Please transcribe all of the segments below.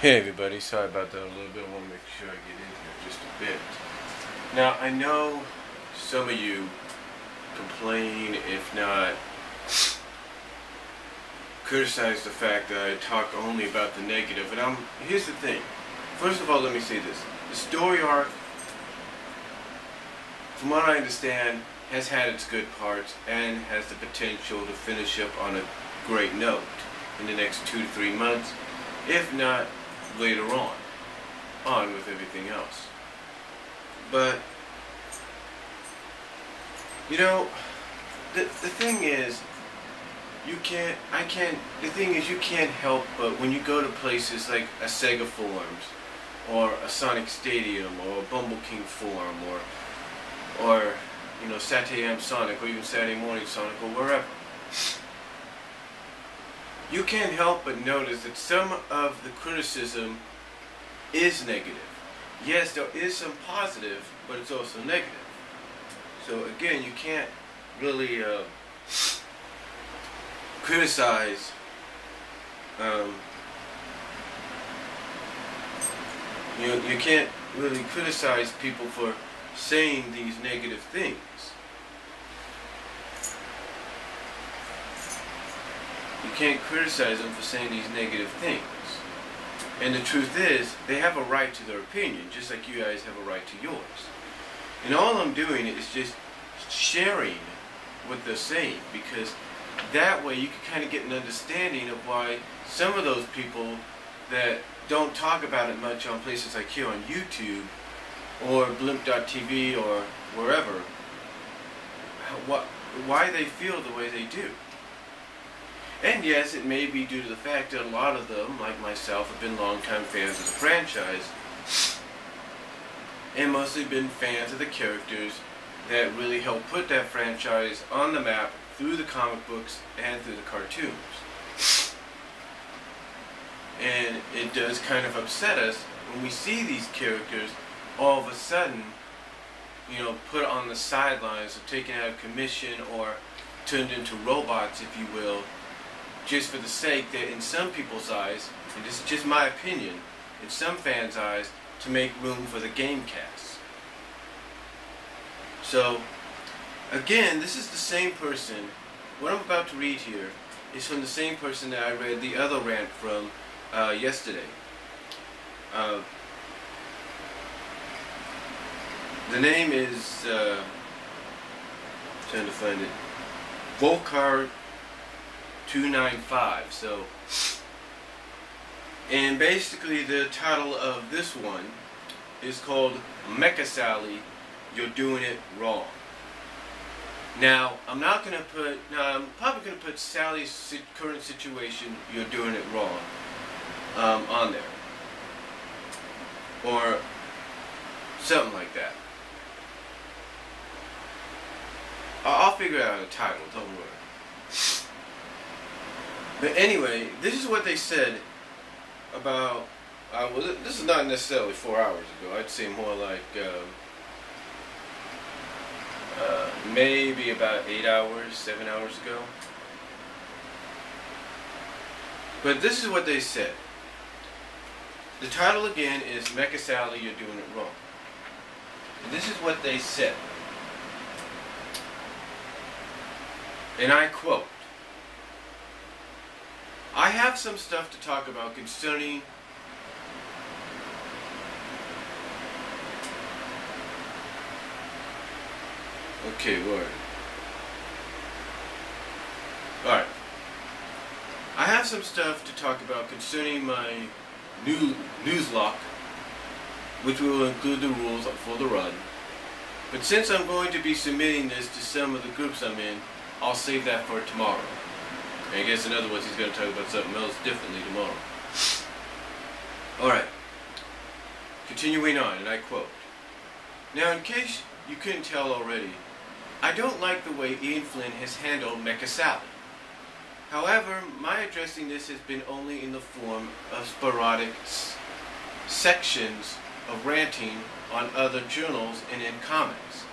Hey everybody, sorry about that a little bit. I want to make sure I get in here just a bit. Now, I know some of you complain, if not criticize the fact that I talk only about the negative. And here's the thing. First of all, let me say this. The story arc, from what I understand, has had its good parts and has the potential to finish up on a great note in the next 2 to 3 months, if not later on with everything else. But you know, the thing is, you can't help but when you go to places like a Sega Forums or a Sonic Stadium or a Bumble King Forum or you know, Saturday AM Sonic or even Saturday Morning Sonic or wherever, you can't help but notice that some of the criticism is negative. Yes, there is some positive, but it's also negative. So again, you can't really criticize you can't really criticize people for saying these negative things. You can't criticize them for saying these negative things. And the truth is, they have a right to their opinion, just like you guys have a right to yours. And all I'm doing is just sharing what they're saying, because that way you can kind of get an understanding of why some of those people that don't talk about it much on places like here on YouTube or blimp.tv or wherever, why they feel the way they do. And yes, it may be due to the fact that a lot of them, like myself, have been longtime fans of the franchise and mostly been fans of the characters that really helped put that franchise on the map through the comic books and through the cartoons. And it does kind of upset us when we see these characters all of a sudden, you know, put on the sidelines or taken out of commission or turned into robots, if you will, just for the sake that in some people's eyes, and this is just my opinion, in some fans' eyes, to make room for the game casts. So, again, this is the same person. What I'm about to read here is from the same person that I read the other rant from yesterday. The name is, trying to find it, Vorahk295. So, and basically the title of this one is called Mecha Sally, You're Doing It Wrong. Now, I'm probably going to put Sally's current situation, You're Doing It Wrong, on there. Or something like that. I'll figure out a title, don't worry. But anyway, this is what they said about, well, this is not necessarily 4 hours ago. I'd say more like maybe about 8 hours, 7 hours ago. But this is what they said. The title again is Mecha Sally, You're Doing It Wrong. And this is what they said. And I quote, I have some stuff to talk about concerning word. Alright. I have some stuff to talk about concerning my new newslock, which will include the rules for the run. But since I'm going to be submitting this to some of the groups I'm in, I'll save that for tomorrow. I guess in other words, he's going to talk about something else differently tomorrow. Alright. Continuing on, and I quote. Now, in case you couldn't tell already, I don't like the way Ian Flynn has handled Mecha Sally. However, my addressing this has been only in the form of sporadic sections of ranting on other journals and in comics.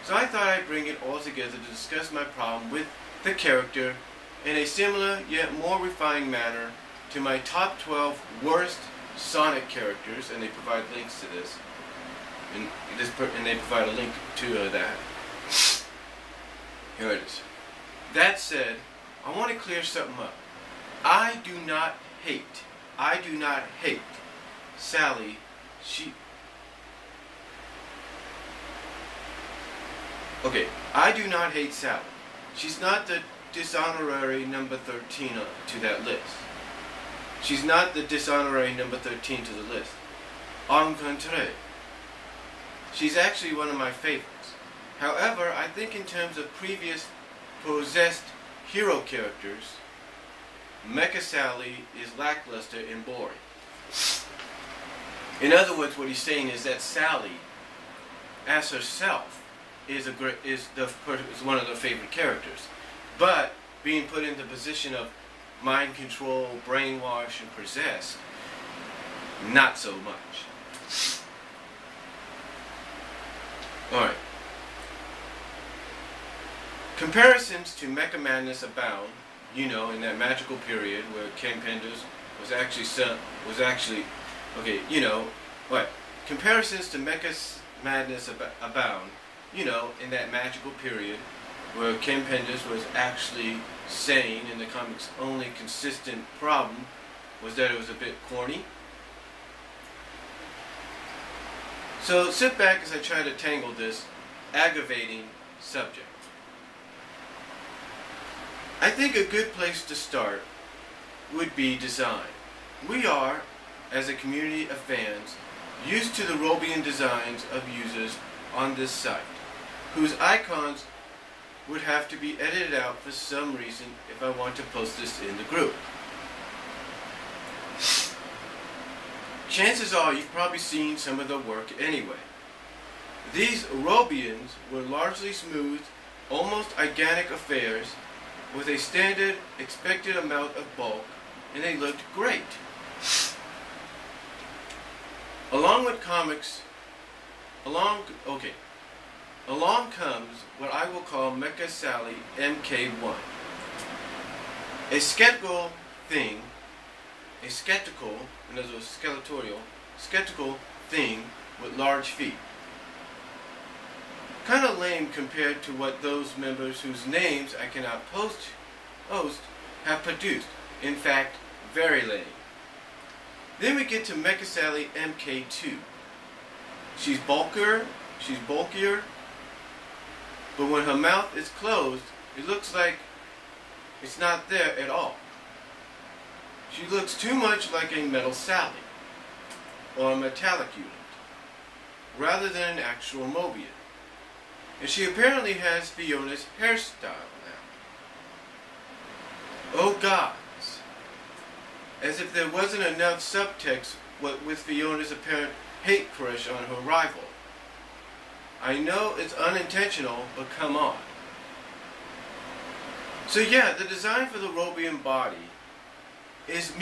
So I thought I'd bring it all together to discuss my problem with the character in a similar yet more refined manner to my top 12 worst Sonic characters, and they provide links to this. And they provide a link to that. Here it is. That said, I want to clear something up. I do not hate Sally. I do not hate Sally. She's not the dishonorary number 13 to that list. She's not the dishonorary number 13 to the list. En contraire. She's actually one of my favorites. However, I think in terms of previous possessed hero characters, Mecha Sally is lackluster and boring. In other words, what he's saying is that Sally, as herself, is one of their favorite characters, but being put in the position of mind control, brainwash, and possessed, not so much. Alright. Comparisons to Mecha Madness abound, in that magical period where Ken Penders was actually, comparisons to Mecha Madness abound, in that magical period where Ken Penders was actually sane, and the comic's only consistent problem was that it was a bit corny. So sit back as I try to tangle this aggravating subject. I think a good place to start would be design. We are, as a community of fans, used to the Robian designs of users on this site, whose icons would have to be edited out for some reason if I want to post this in the group. Chances are you've probably seen some of their work anyway. These Robians were largely smooth, almost organic affairs with a standard expected amount of bulk, and they looked great. Along with comics, along comes what I will call Mecha Sally MK1. A skeptical thing, in other words, skeptical thing with large feet. Kind of lame compared to what those members whose names I cannot post have produced. In fact, very lame. Then we get to Mecha Sally MK2. She's bulkier, but when her mouth is closed, it looks like it's not there at all. She looks too much like a Metal Sally, or a metallic unit, rather than an actual Mobian. And she apparently has Fiona's hairstyle now. Oh gods! As if there wasn't enough subtext with Fiona's apparent hate crush on her rival. I know it's unintentional, but come on. So yeah, the design for the Robian body is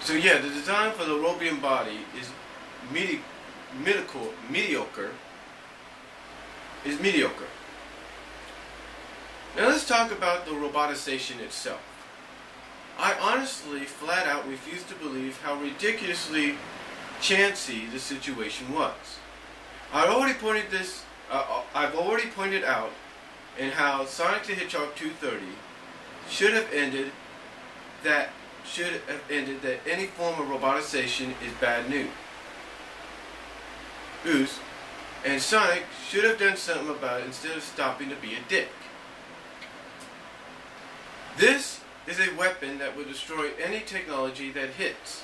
So yeah, the design for the Robian body is mediocre. Now let's talk about the robotization itself. I honestly, flat out refuse to believe how ridiculously chancy the situation was. I've already pointed out in how Sonic the Hedgehog 230 should have ended that any form of robotization is bad news. And Sonic should have done something about it instead of stopping to be a dick. This is a weapon that will destroy any technology that hits.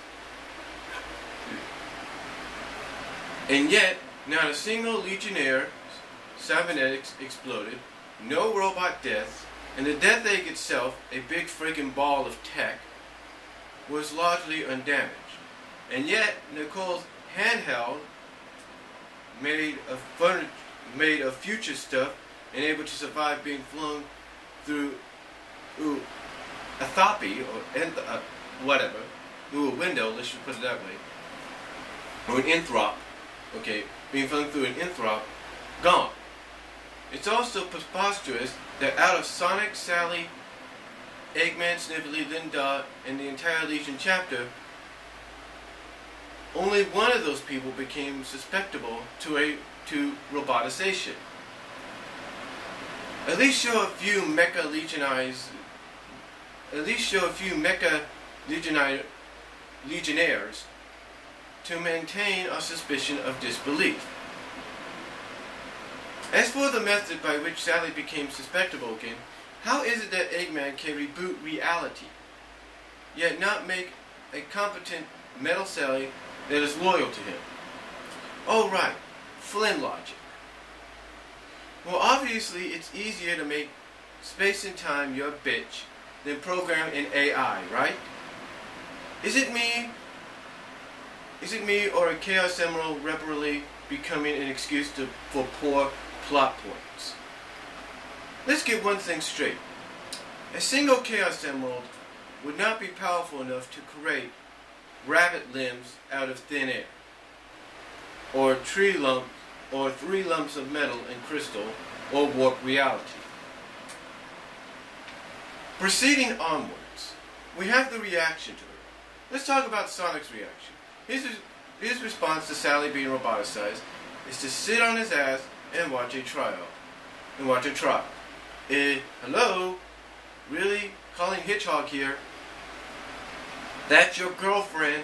And yet, not a single Legionnaire cybernetics exploded, no robot deaths, and the Death Egg itself, a big friggin' ball of tech, was largely undamaged. And yet, Nicole's handheld, made of future stuff, and able to survive being flown through a thoppy, or whatever, through a window, let's just put it that way, or an inthrop, being flown through an inthrop, gone. It's also preposterous that out of Sonic Sally Eggman, Snively, Linda, and the entire Legion chapter, only one of those people became susceptible to roboticization. At least show a few Mecha Legionnaires to maintain our suspicion of disbelief. As for the method by which Sally became susceptible again, how is it that Eggman can reboot reality, yet not make a competent Metal Sally that is loyal to him? Oh right, Flynn logic. Well, obviously it's easier to make space and time your bitch than program an AI, right? Is it me or a Chaos Emerald regularly becoming an excuse for poor plot points? Let's get one thing straight. A single Chaos Emerald would not be powerful enough to create rabbit limbs out of thin air, or three lumps of metal and crystal, or warp reality. Proceeding onwards, we have the reaction to it. Let's talk about Sonic's reaction. His response to Sally being roboticized is to sit on his ass and watch a trial. Hello? Really? Calling Hitchhog here. That's your girlfriend.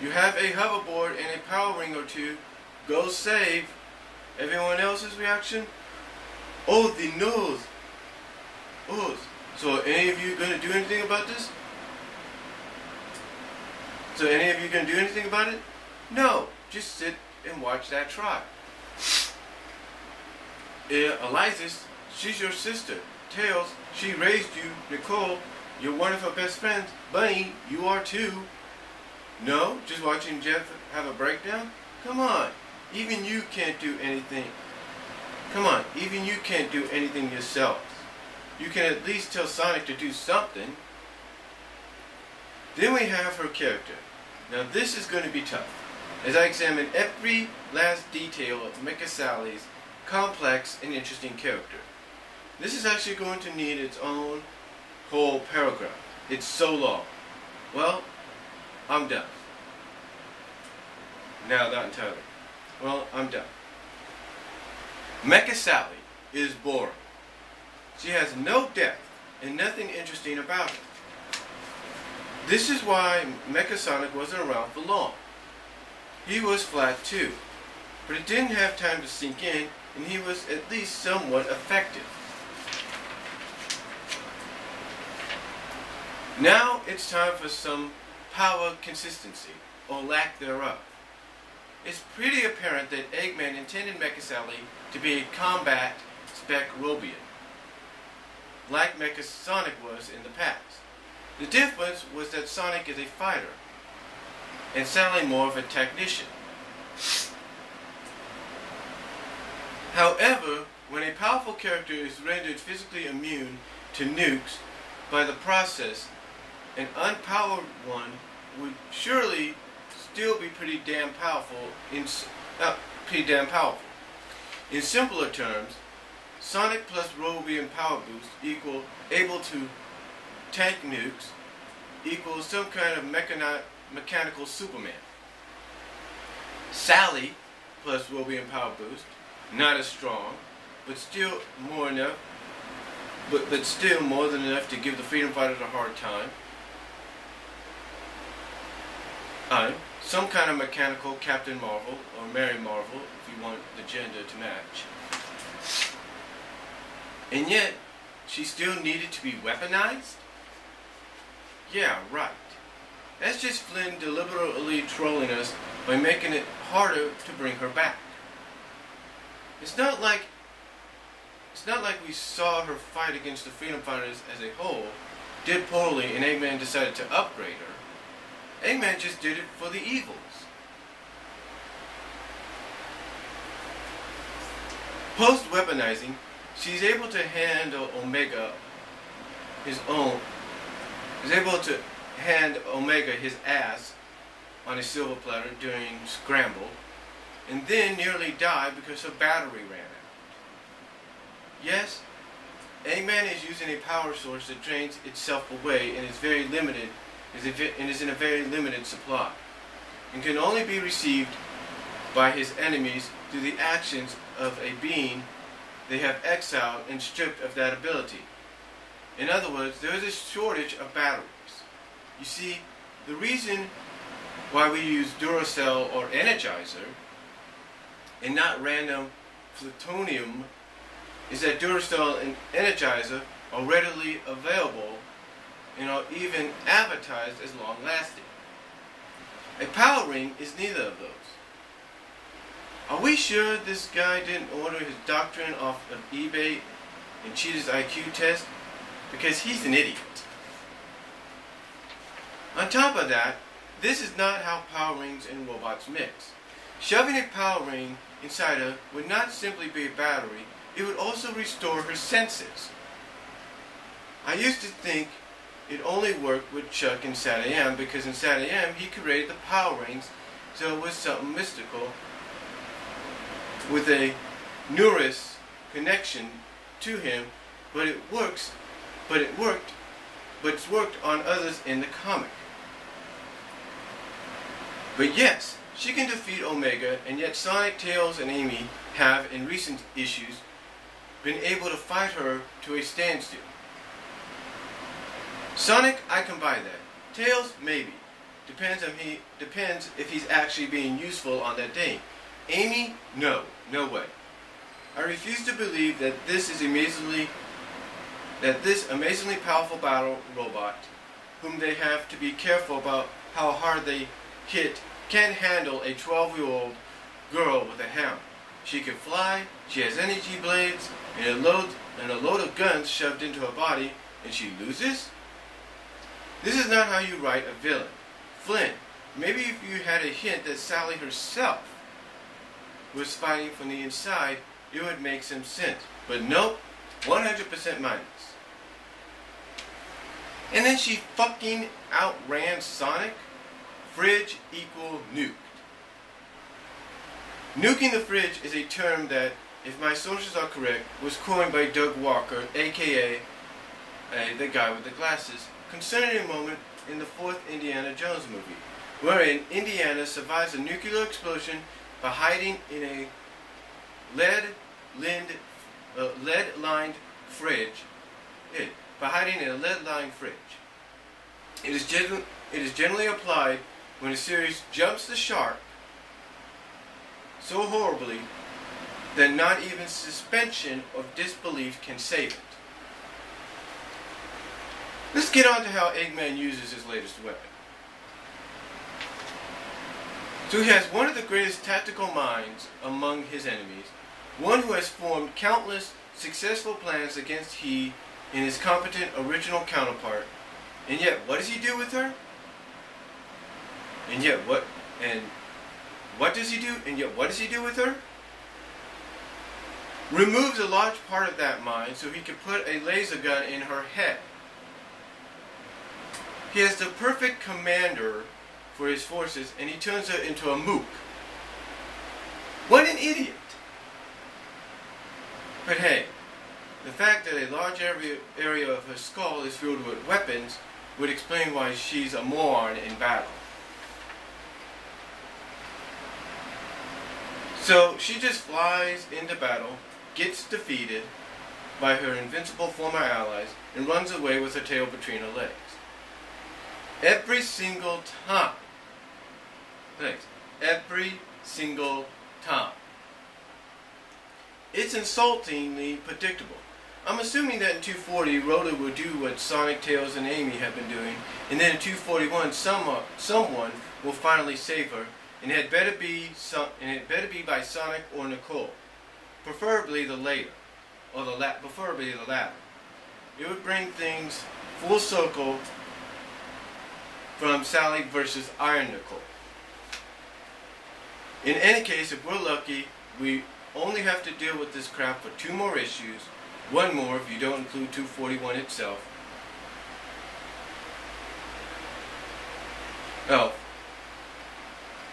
You have a hoverboard and a power ring or two. Go save. Everyone else's reaction? Oh, the nose. Oh, so are any of you going to do anything about this? So any of you going to do anything about it? No. Just sit and watch that trial. Elias, she's your sister. Tails, she raised you. Nicole, you're one of her best friends. Bunny, you are too. No? Just watching Jeff have a breakdown? Come on. Even you can't do anything. Come on. Even you can't do anything yourself. You can at least tell Sonic to do something. Then we have her character. Now this is going to be tough, as I examine every last detail of Mecha Sally's complex and interesting character. This is actually going to need its own whole paragraph. It's so long. Well, I'm done. No, not entirely. Well, I'm done. Mecha Sally is boring. She has no depth and nothing interesting about her. This is why Mecha Sonic wasn't around for long. He was flat too, but it didn't have time to sink in, and he was at least somewhat effective. Now it's time for some power consistency, or lack thereof. It's pretty apparent that Eggman intended Mecha Sally to be a combat spec Robian, like Mecha Sonic was in the past. The difference was that Sonic is a fighter, and Sally more of a technician. However, when a powerful character is rendered physically immune to nukes by the process, an unpowered one would surely still be pretty damn powerful. In simpler terms, Sonic plus Robian power boost equal able to tank nukes equals some kind of mechanical Superman. Sally plus Robian power boost, not as strong, but still more enough, but still more than enough to give the Freedom Fighters a hard time. Some kind of mechanical Captain Marvel or Mary Marvel, if you want the gender to match. And yet, she still needed to be weaponized? Yeah, right. That's just Flynn deliberately trolling us by making it harder to bring her back. It's not like we saw her fight against the Freedom Fighters as a whole, did poorly, and Eggman decided to upgrade her. Eggman just did it for the evils. Post-weaponizing, she's able to handle Omega his ass on a silver platter during Scramble, and then nearly died because her battery ran out. Yes, Eggman is using a power source that drains itself away and is very limited, and is in a very limited supply, and can only be received by his enemies through the actions of a being they have exiled and stripped of that ability. In other words, there is a shortage of batteries. You see, the reason why we use Duracell or Energizer and not random plutonium is that Duracell and Energizer are readily available and are even advertised as long-lasting. A power ring is neither of those. Are we sure this guy didn't order his doctrine off of eBay and cheat his IQ test? Because he's an idiot. On top of that, this is not how power rings and robots mix. Shoving a power ring inside her would not simply be a battery, it would also restore her senses. I used to think it only worked with Chuck and SatAM because in SatAM he created the power rings, so it was something mystical with a neurous connection to him, but it's worked on others in the comic. But yes, she can defeat Omega, and yet Sonic, Tails, and Amy have, in recent issues, been able to fight her to a standstill. Sonic, I can buy that. Tails, maybe. Depends if he's actually being useful on that day. Amy, no way. I refuse to believe that this amazingly powerful battle robot, whom they have to be careful about how hard they hit, can handle a 12-year-old girl with a hammer. She can fly, she has energy blades, and a load of guns shoved into her body, and she loses? This is not how you write a villain. Flynn, maybe if you had a hint that Sally herself was fighting from the inside, it would make some sense. But nope, 100% minus. And then she fucking outran Sonic? Fridge equal nuked. Nuking the fridge is a term that, if my sources are correct, was coined by Doug Walker, aka the guy with the glasses, concerning a moment in the 4th Indiana Jones movie, wherein Indiana survives a nuclear explosion by hiding in a lead-lined fridge. It is generally applied when a series jumps the shark so horribly that not even suspension of disbelief can save it. Let's get on to how Eggman uses his latest weapon. So he has one of the greatest tactical minds among his enemies, one who has formed countless successful plans against he and his competent original counterpart, and yet what does he do with her? What does he do with her? Removes a large part of that mind so he can put a laser gun in her head. He has the perfect commander for his forces, and he turns her into a mook. What an idiot! But hey, the fact that a large area of her skull is filled with weapons would explain why she's a moron in battle. So she just flies into battle, gets defeated by her invincible former allies, and runs away with her tail between her legs. Every single time. Thanks. Every single time. It's insultingly predictable. I'm assuming that in 240, Rhoda will do what Sonic, Tails, and Amy have been doing, and then in 241, someone will finally save her, and it better be by Sonic or Nicole, preferably the latter. It would bring things full circle from Sally versus Iron Nicole. In any case, if we're lucky, we only have to deal with this crap for 2 more issues. 1 more if you don't include 241 itself. Oh,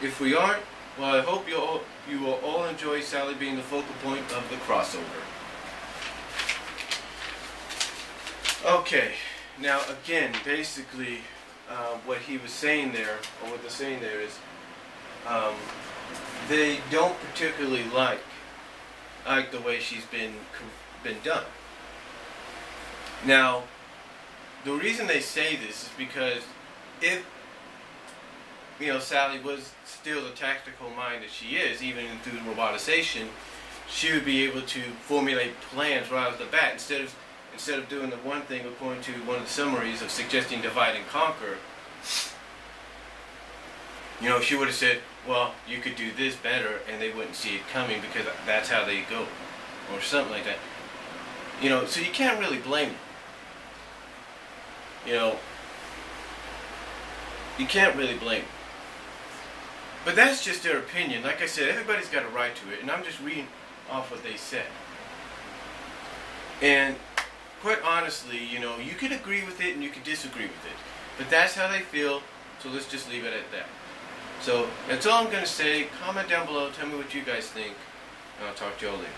if we aren't, well, I hope you will all enjoy Sally being the focal point of the crossover. Okay, now again, basically, what he was saying there, or what they're saying there is, um, they don't particularly like the way she's been done. Now, the reason they say this is because if Sally was still the tactical mind that she is, even through robotization, she would be able to formulate plans right off the bat instead of doing the one thing according to one of the summaries of suggesting divide and conquer. She would have said, well, you could do this better, and they wouldn't see it coming because that's how they go, or something like that. So you can't really blame them. You can't really blame them. But that's just their opinion. Like I said, everybody's got a right to it, and I'm just reading off what they said. And quite honestly, you can agree with it and you can disagree with it. But that's how they feel, so let's just leave it at that. So that's all I'm going to say. Comment down below, tell me what you guys think, and I'll talk to y'all later.